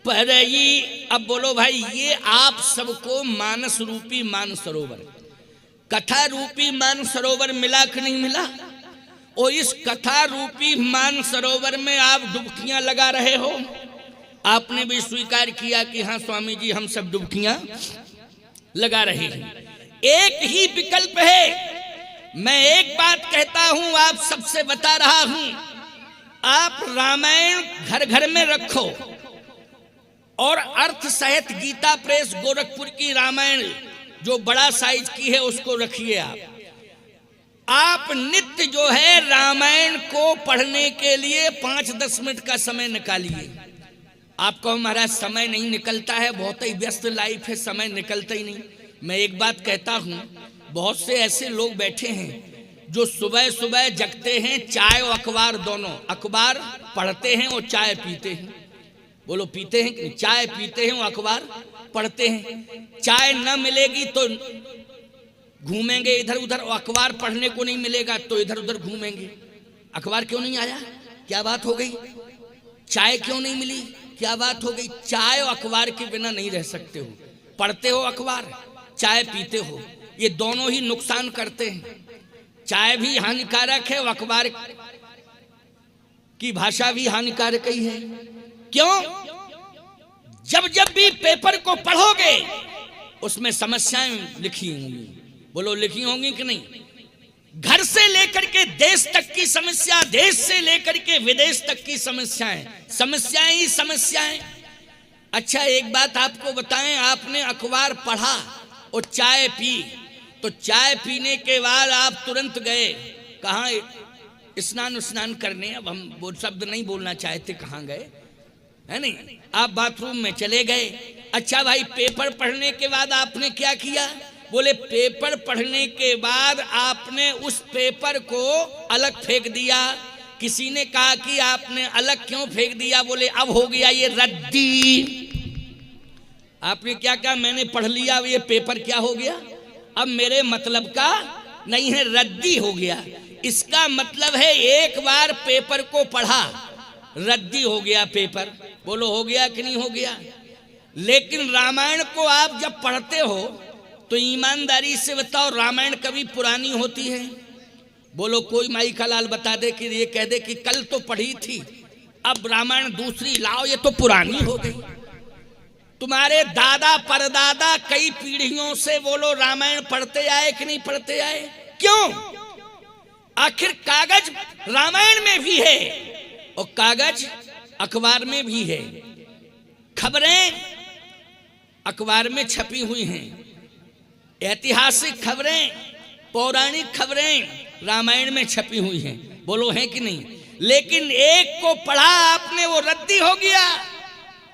परई। अब बोलो भाई, ये आप सबको मानस रूपी मान सरोवर, कथा रूपी मान सरोवर मिला कि नहीं मिला? और इस कथा रूपी मान सरोवर में आप डुबकियां लगा रहे हो। आपने भी स्वीकार किया कि हाँ स्वामी जी, हम सब डुबकियां लगा रहे हैं। एक ही विकल्प है। मैं एक बात कहता हूं, आप सबसे बता रहा हूं, आप रामायण घर घर में रखो और अर्थ सहित गीता प्रेस गोरखपुर की रामायण जो बड़ा साइज की है उसको रखिए। आप नित्य जो है रामायण को पढ़ने के लिए 5-10 मिनट का समय निकालिए। आपको महाराज समय नहीं निकलता है, बहुत ही व्यस्त लाइफ है, समय निकलता ही नहीं। मैं एक बात कहता हूँ, बहुत से ऐसे लोग बैठे हैं जो सुबह सुबह जगते हैं, चाय और अखबार दोनों, अखबार पढ़ते हैं और चाय पीते हैं। बोलो पीते हैं कि चाय पीते हैं और अखबार पढ़ते हैं। चाय न मिलेगी तो घूमेंगे इधर उधर, और अखबार पढ़ने को नहीं मिलेगा तो इधर उधर घूमेंगे। अखबार क्यों नहीं आया? क्या बात हो गई? चाय क्यों नहीं मिली? क्या बात हो गई? चाय और अखबार के बिना नहीं रह सकते हो। पढ़ते हो अखबार, चाय पीते हो, ये दोनों ही नुकसान करते हैं। चाय भी हानिकारक है और अखबार की भाषा भी हानिकारक ही है। क्यों? जब जब भी पेपर को पढ़ोगे उसमें समस्याएं लिखी होंगी। बोलो लिखी होंगी कि नहीं? घर से लेकर के देश तक की समस्या, देश से लेकर के विदेश तक की समस्याएं, समस्याएं ही समस्याएं। अच्छा एक बात आपको बताएं, आपने अखबार पढ़ा और चाय पी, तो चाय पीने के बाद आप तुरंत गए कहाँ? स्नान करने। अब हम वो शब्द नहीं बोलना चाहते, कहाँ गए है नहीं, आप बाथरूम में चले गए। अच्छा भाई, पेपर पढ़ने के बाद आपने क्या किया? बोले पेपर पढ़ने के बाद आपने उस पेपर को अलग फेंक दिया। किसी ने कहा कि आपने अलग क्यों फेंक दिया? बोले अब हो गया ये रद्दी। आपने क्या कहा? मैंने पढ़ लिया, ये पेपर क्या हो गया? अब मेरे मतलब का नहीं है, रद्दी हो गया। इसका मतलब है एक बार पेपर को पढ़ा, रद्दी हो गया पेपर। बोलो हो गया कि नहीं हो गया? लेकिन रामायण को आप जब पढ़ते हो तो ईमानदारी से बताओ, रामायण कभी पुरानी होती है? बोलो कोई माई का लाल बता दे कि ये कह दे कि कल तो पढ़ी थी, अब रामायण दूसरी लाओ, ये तो पुरानी हो गई। तुम्हारे दादा परदादा कई पीढ़ियों से बोलो रामायण पढ़ते आए कि नहीं पढ़ते आए? क्यों? आखिर कागज रामायण में भी है और कागज अखबार में भी है। खबरें अखबार में छपी हुई हैं, ऐतिहासिक खबरें, पौराणिक खबरें रामायण में छपी हुई हैं। बोलो है कि नहीं? लेकिन एक को पढ़ा आपने, वो रद्दी हो गया,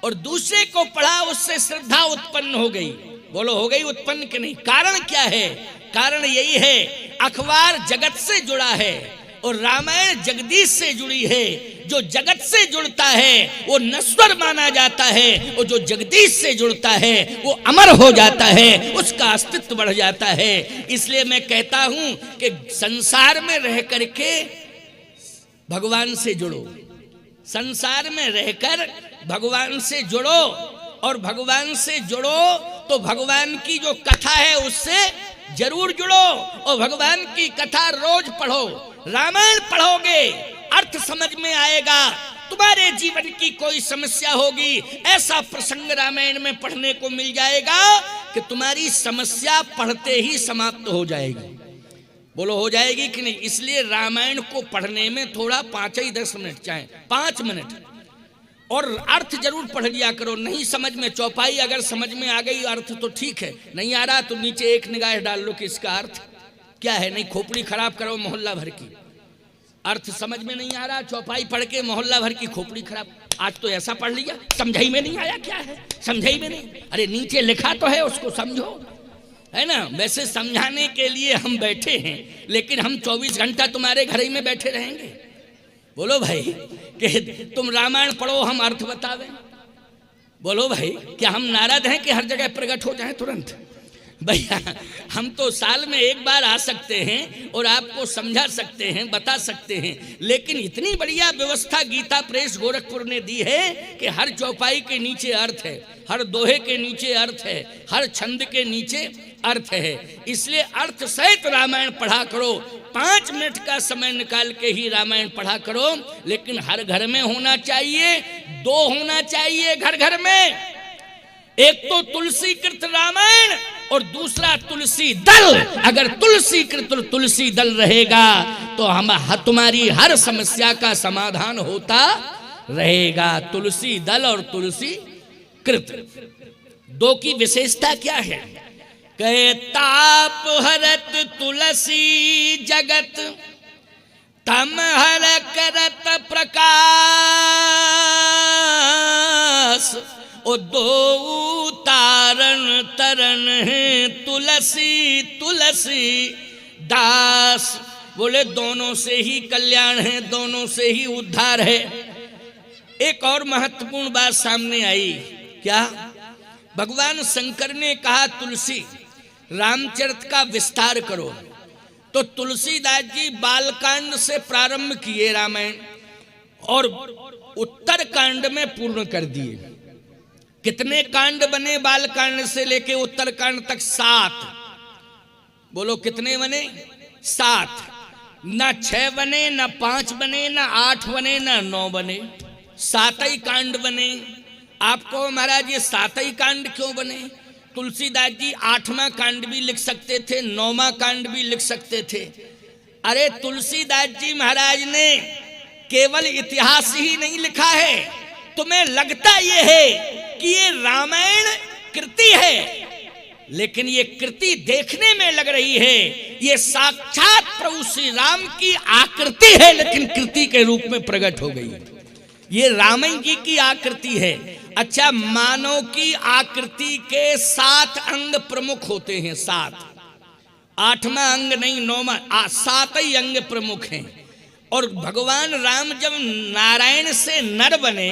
और दूसरे को पढ़ा, उससे श्रद्धा उत्पन्न हो गई। बोलो हो गई उत्पन्न कि नहीं? कारण क्या है? कारण यही है, अखबार जगत से जुड़ा है और रामायण जगदीश से जुड़ी है। जो जगत से जुड़ता है वो नश्वर माना जाता है, और जो जगदीश से जुड़ता है वो अमर हो जाता है, उसका अस्तित्व बढ़ जाता है। इसलिए मैं कहता हूं कि संसार में रह करके भगवान से जुड़ो, संसार में रहकर भगवान से जुड़ो, और भगवान से जुड़ो तो भगवान की जो कथा है उससे जरूर जुड़ो, और भगवान की कथा रोज पढ़ो। रामायण पढ़ोगे अर्थ समझ में आएगा, तुम्हारे जीवन की कोई समस्या होगी, ऐसा प्रसंग रामायण में पढ़ने को मिल जाएगा कि तुम्हारी समस्या पढ़ते ही समाप्त हो जाएगी। बोलो हो जाएगी कि नहीं? इसलिए रामायण को पढ़ने में थोड़ा 5-10 मिनट, चाहे 5 मिनट, और अर्थ जरूर पढ़ लिया करो। नहीं समझ में, चौपाई अगर समझ में आ गई अर्थ तो ठीक है, नहीं आ रहा तो नीचे एक निगाह डाल लो कि इसका अर्थ क्या है। नहीं खोपड़ी खराब करो मोहल्ला भर की, अर्थ समझ में नहीं आ रहा, चौपाई पढ़ के मोहल्ला भर की खोपड़ी खराब। आज तो ऐसा पढ़ लिया, समझाई में नहीं आया, क्या है समझाई में नहीं? अरे नीचे लिखा तो है, उसको समझो, है ना? वैसे समझाने के लिए हम बैठे हैं, लेकिन हम 24 घंटा तुम्हारे घर ही में बैठे रहेंगे? बोलो भाई कि तुम रामायण पढ़ो, हम अर्थ बतावें? बोलो भाई, क्या हम नारद हैं कि हर जगह प्रकट हो जाए तुरंत? भैया हम तो साल में एक बार आ सकते हैं और आपको समझा सकते हैं, बता सकते हैं, लेकिन इतनी बढ़िया व्यवस्था गीता प्रेस गोरखपुर ने दी है कि हर चौपाई के नीचे अर्थ है, हर दोहे के नीचे अर्थ है, हर छंद के नीचे अर्थ है। इसलिए अर्थ सहित रामायण पढ़ा करो। 5 मिनट का समय निकाल के ही रामायण पढ़ा करो, लेकिन हर घर में होना चाहिए, 2 होना चाहिए घर घर में। एक तो तुलसी कृत रामायण और दूसरा तुलसी दल। अगर तुलसी कृत तुलसी दल रहेगा तो तुम्हारी हर समस्या का समाधान होता रहेगा। तुलसी दल और तुलसी कृत 2 की विशेषता क्या है? कहे ताप हरत तुलसी जगत तम हर करत प्रकाश। ओ 2 तारण तरन है तुलसी तुलसी दास। बोले दोनों से ही कल्याण है, दोनों से ही उद्धार है। एक और महत्वपूर्ण बात सामने आई। क्या? भगवान शंकर ने कहा तुलसी रामचरित का विस्तार करो, तो तुलसीदास जी बालकांड से प्रारंभ किए रामायण और उत्तर कांड में पूर्ण कर दिए। कितने कांड बने बालकांड से लेके उत्तर कांड तक? 7। बोलो कितने बने? 7। ना 6 बने, ना 5 बने, ना 8 बने, ना 9 बने, 7 ही कांड बने। आपको महाराज ये 7 ही कांड क्यों बने? तुलसीदास जी 8वां कांड भी लिख सकते थे, 9वां कांड भी लिख सकते थे। अरे तुलसीदास जी महाराज ने केवल इतिहास ही नहीं लिखा है। तुम्हें लगता ये है कि ये रामायण कृति है, लेकिन ये कृति देखने में लग रही है, ये साक्षात प्रभु श्री राम की आकृति है, लेकिन कृति के रूप में प्रकट हो गई। ये रामायण जी की आकृति है। अच्छा, मानव की आकृति के 7 अंग प्रमुख होते हैं। 7, 8वां अंग नहीं, 9वां, 7 ही अंग प्रमुख हैं। और भगवान राम जब नारायण से नर बने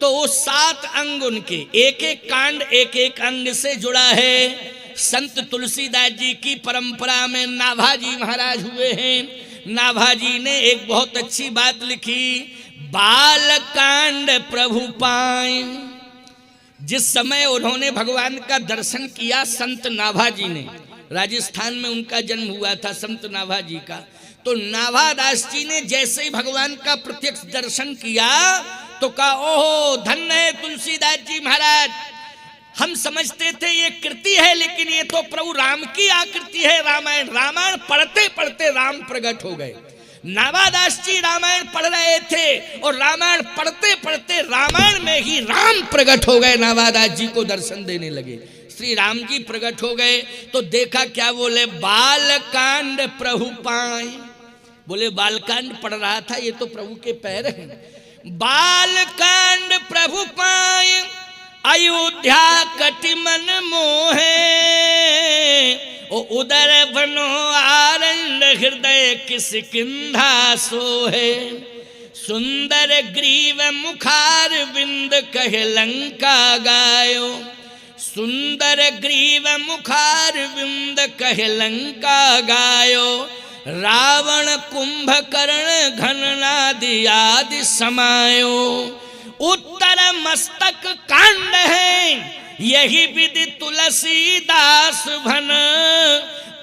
तो वो 7 अंग उनके एक एक कांड एक एक अंग से जुड़ा है। संत तुलसीदास जी की परंपरा में नाभाजी महाराज हुए हैं। नाभाजी ने एक बहुत अच्छी बात लिखी, बाल कांड प्रभु पाए। जिस समय उन्होंने भगवान का दर्शन किया संत नाभाजी ने, राजस्थान में उनका जन्म हुआ था संत नाभाजी का, तो नाभादास जी ने जैसे ही भगवान का प्रत्यक्ष दर्शन किया तो कहा, ओहो धन्य है तुलसीदास जी महाराज, हम समझते थे ये कृति है, लेकिन ये तो प्रभु राम की आकृति है। रामायण रामायण पढ़ते पढ़ते राम प्रकट हो गए। नाभादास जी रामायण पढ़ रहे थे और रामायण पढ़ते पढ़ते रामायण में ही राम प्रकट हो गए। नाभादास जी को दर्शन देने लगे, श्री राम जी प्रकट हो गए। तो देखा क्या? बोले बालकांड प्रभु पाए। बोले बालकांड पढ़ रहा था, ये तो प्रभु के पैर हैं। बालकांड प्रभु पाए अयोध्या कटि मन मोहे। ओ उदर बनो आनंद हृदय किसकिंधा सोहे। सुंदर ग्रीव मुखार बिंद कहे लंका गायो। सुंदर ग्रीव मुखार बिंद कहे लंका गायो। रावण कुंभकर्ण घननादि आदि समायो। उत्तर मस्तक कांड है यही विधि तुलसीदास भन।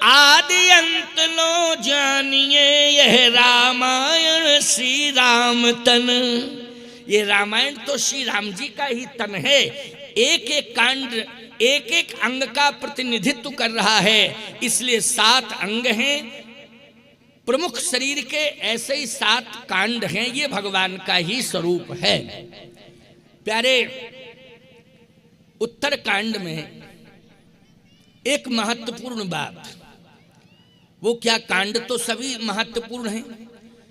आदि अंत लो जानिए यह रामायण श्री राम तन। ये रामायण तो श्री राम जी का ही तन है। एक एक कांड एक एक अंग का प्रतिनिधित्व कर रहा है, इसलिए 7 अंग हैं प्रमुख शरीर के, ऐसे ही 7 कांड हैं। ये भगवान का ही स्वरूप है। प्यारे, उत्तर कांड में एक महत्वपूर्ण बात, वो क्या? कांड तो सभी महत्वपूर्ण हैं,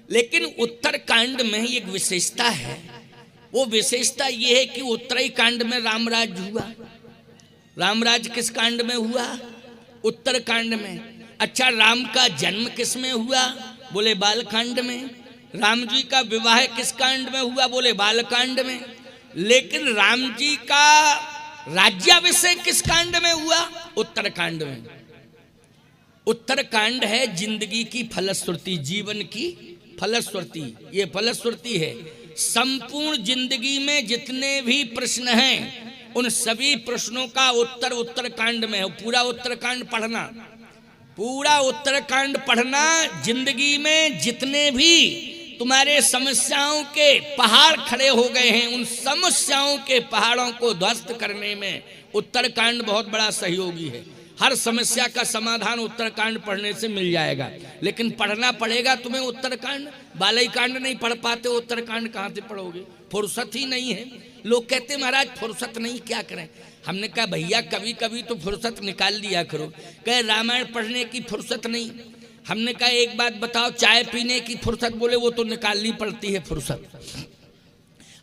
लेकिन उत्तर कांड में ही एक विशेषता है। वो विशेषता ये है कि उत्तरी कांड में रामराज हुआ। रामराज किस कांड में हुआ? उत्तर कांड में। अच्छा, राम का जन्म किस में हुआ? बोले बालकांड में। राम जी का विवाह किस कांड में हुआ? बोले बालकांड में। लेकिन राम जी का राज्याभिषेक किस कांड में हुआ? उत्तरकांड में। उत्तरकांड है जिंदगी की फलश्रुति, जीवन की फलश्रुति। ये फलश्रुति है। संपूर्ण जिंदगी में जितने भी प्रश्न हैं उन सभी प्रश्नों का उत्तर उत्तरकांड में है। पूरा उत्तरकांड पढ़ना, पूरा उत्तरकांड पढ़ना। जिंदगी में जितने भी तुम्हारे समस्याओं के पहाड़ खड़े हो गए हैं उन समस्याओं के पहाड़ों को ध्वस्त करने में उत्तरकांड बहुत बड़ा सहयोगी है। हर समस्या का समाधान उत्तरकांड पढ़ने से मिल जाएगा, लेकिन पढ़ना पड़ेगा तुम्हें उत्तरकांड। बालई कांड नहीं पढ़ पाते, उत्तरकांड कहाँ से पढ़ोगे? फुर्सत ही नहीं है। लोग कहते महाराज फुर्सत नहीं, क्या करें? हमने कहा भैया कभी कभी तो फुर्सत निकाल लिया करो। कहे रामायण पढ़ने की फुर्सत नहीं। हमने कहा एक बात बताओ, चाय पीने की फुर्सत? बोले वो तो निकालनी पड़ती है फुर्सत।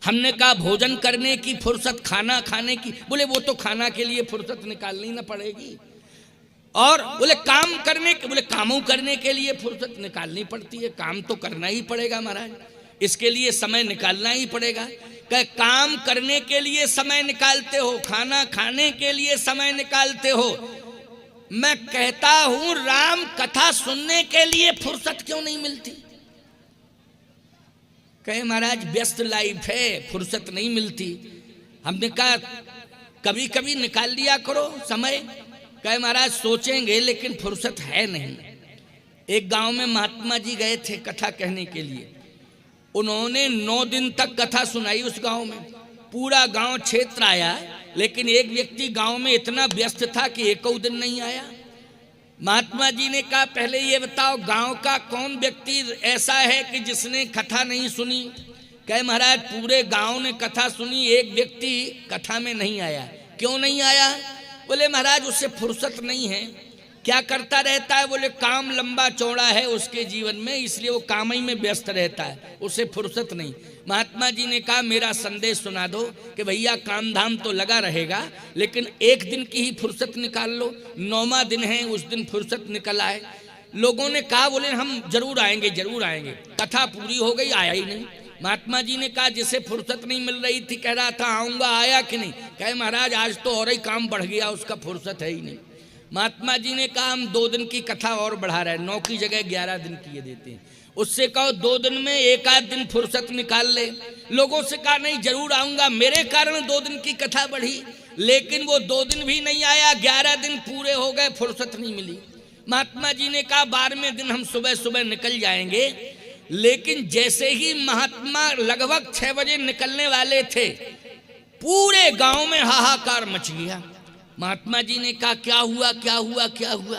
हमने कहा भोजन करने की फुर्सत, खाना खाने की? बोले वो तो खाना के लिए फुर्सत निकालनी ना पड़ेगी। और बोले काम करने के, बोले कामों करने के लिए फुर्सत निकालनी पड़ती है। काम तो करना ही पड़ेगा महाराज, इसके लिए समय निकालना ही पड़ेगा। कहे काम करने के लिए समय निकालते हो, खाना खाने के लिए समय निकालते हो। मैं कहता हूं राम कथा सुनने के लिए फुर्सत क्यों नहीं मिलती? कहे महाराज व्यस्त लाइफ है, फुर्सत नहीं मिलती। हमने कहा कभी कभी निकाल लिया करो समय। कहे महाराज सोचेंगे लेकिन फुर्सत है नहीं। एक गांव में महात्मा जी गए थे कथा कहने के लिए। उन्होंने 9 दिन तक कथा सुनाई उस गांव में। पूरा गांव क्षेत्र आया, लेकिन एक व्यक्ति गांव में इतना व्यस्त था कि एक दिन नहीं आया। महात्मा जी ने कहा पहले ये बताओ गांव का कौन व्यक्ति ऐसा है कि जिसने कथा नहीं सुनी? कहे महाराज पूरे गांव ने कथा सुनी, एक व्यक्ति कथा में नहीं आया। क्यों नहीं आया? बोले महाराज उससे फुर्सत नहीं है। क्या करता रहता है? बोले काम लंबा चौड़ा है उसके जीवन में, इसलिए वो काम ही में व्यस्त रहता है, उसे फुर्सत नहीं। महात्मा जी ने कहा मेरा संदेश सुना दो कि भैया काम धाम तो लगा रहेगा, लेकिन एक दिन की ही फुर्सत निकाल लो। 9वां दिन है, उस दिन फुर्सत निकल आए। लोगों ने कहा बोले हम जरूर आएंगे जरूर आएंगे। कथा पूरी हो गई, आया ही नहीं। महात्मा जी ने कहा जिसे फुर्सत नहीं मिल रही थी कह रहा था आऊंगा, आया कि नहीं? कहे महाराज आज तो और ही काम बढ़ गया, उसका फुर्सत है ही नहीं। महात्मा जी ने कहा हम 2 दिन की कथा और बढ़ा रहे हैं, 9 की जगह 11 दिन किए देते हैं। उससे कहो 2 दिन में 1 दिन फुर्सत निकाल ले। लोगों से कहा नहीं जरूर आऊंगा, मेरे कारण 2 दिन की कथा बढ़ी, लेकिन वो 2 दिन भी नहीं आया, 11 दिन पूरे हो गए, फुर्सत नहीं मिली। महात्मा जी ने कहा 12वें दिन हम सुबह सुबह निकल जाएंगे। लेकिन जैसे ही महात्मा लगभग 6 बजे निकलने वाले थे, पूरे गांव में हाहाकार मच गया। महात्मा जी ने कहा क्या हुआ क्या हुआ क्या हुआ?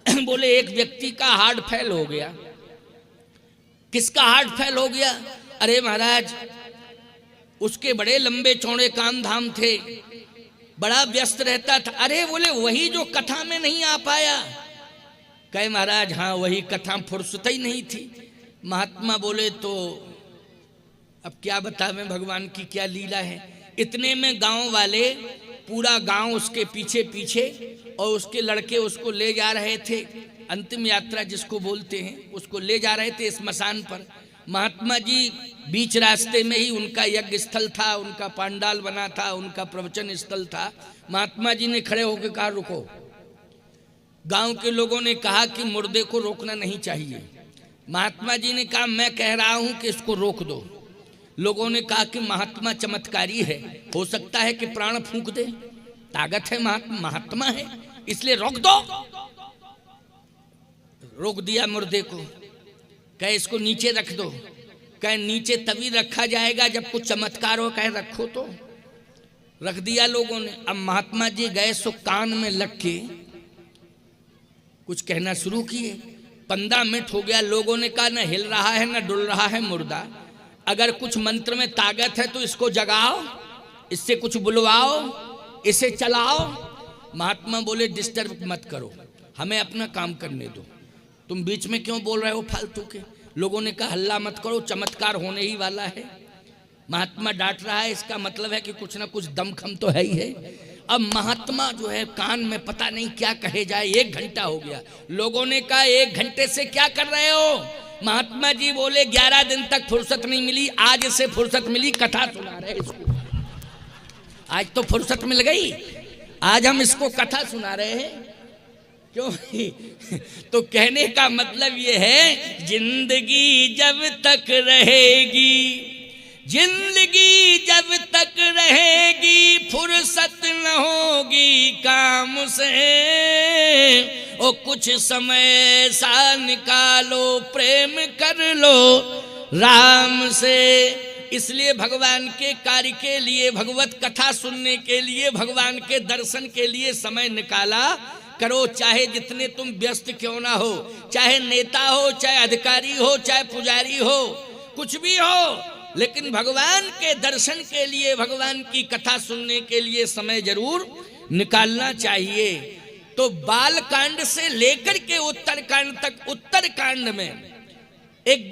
बोले एक व्यक्ति का हार्ट फेल हो गया। किसका हार्ट फेल हो गया? अरे महाराज उसके बड़े लंबे चौड़े काम धाम थे, बड़ा व्यस्त रहता था। अरे बोले वही जो कथा में नहीं आ पाया। कहे महाराज हाँ वही कथा, फुर्सत ही नहीं थी। महात्मा बोले तो अब क्या बतावें भगवान की क्या लीला है। इतने में गांव वाले, पूरा गांव उसके पीछे पीछे, और उसके लड़के उसको ले जा रहे थे, अंतिम यात्रा जिसको बोलते हैं, उसको ले जा रहे थे स्मशान पर। महात्मा जी बीच रास्ते में ही, उनका यज्ञ स्थल था, उनका पांडाल बना था, उनका प्रवचन स्थल था। महात्मा जी ने खड़े होकर कहा रुको। गांव के लोगों ने कहा कि मुर्दे को रोकना नहीं चाहिए। महात्मा जी ने कहा मैं कह रहा हूं कि इसको रोक दो। लोगों ने कहा कि महात्मा चमत्कारी है, हो सकता है कि प्राण फूंक दे, ताकत है, महात्मा है, इसलिए रोक दो। रोक दिया मुर्दे को। कहे इसको नीचे रख दो। कहे नीचे तभी रखा जाएगा जब कुछ चमत्कार हो। कहे रखो तो। रख दिया लोगों ने। अब महात्मा जी गए सो कान में लग के कुछ कहना शुरू किए। 15 मिनट हो गया। लोगों ने कहा न हिल रहा है न डुल रहा है मुर्दा, अगर कुछ मंत्र में ताकत है तो इसको जगाओ, इससे कुछ बुलवाओ, इसे चलाओ। महात्मा बोले डिस्टर्ब मत करो, हमें अपना काम करने दो, तुम बीच में क्यों बोल रहे हो फालतू के। लोगों ने कहा हल्ला मत करो, चमत्कार होने ही वाला है। महात्मा डांट रहा है, इसका मतलब है कि कुछ ना कुछ दमखम तो है ही है। अब महात्मा जो है कान में पता नहीं क्या कहे जाए। 1 घंटा हो गया। लोगों ने कहा 1 घंटे से क्या कर रहे हो? महात्मा जी बोले 11 दिन तक फुर्सत नहीं मिली, आज से फुर्सत मिली, कथा सुना रहे इसको। आज तो फुर्सत मिल गई, आज हम इसको कथा सुना रहे हैं। क्यों? तो कहने का मतलब ये है, जिंदगी जब तक रहेगी, जिंदगी जब तक रहेगी, फुर्सत न होगी काम से। ओ कुछ समय सा निकालो, प्रेम कर लो राम से। इसलिए भगवान के कार्य के लिए, भगवत कथा सुनने के लिए, भगवान के दर्शन के लिए समय निकाला करो। चाहे जितने तुम व्यस्त क्यों ना हो, चाहे नेता हो, चाहे अधिकारी हो, चाहे पुजारी हो, कुछ भी हो, लेकिन भगवान के दर्शन के लिए, भगवान की कथा सुनने के लिए समय जरूर निकालना चाहिए। तो बाल कांड से लेकर के उत्तर कांड तक, उत्तर कांड में एक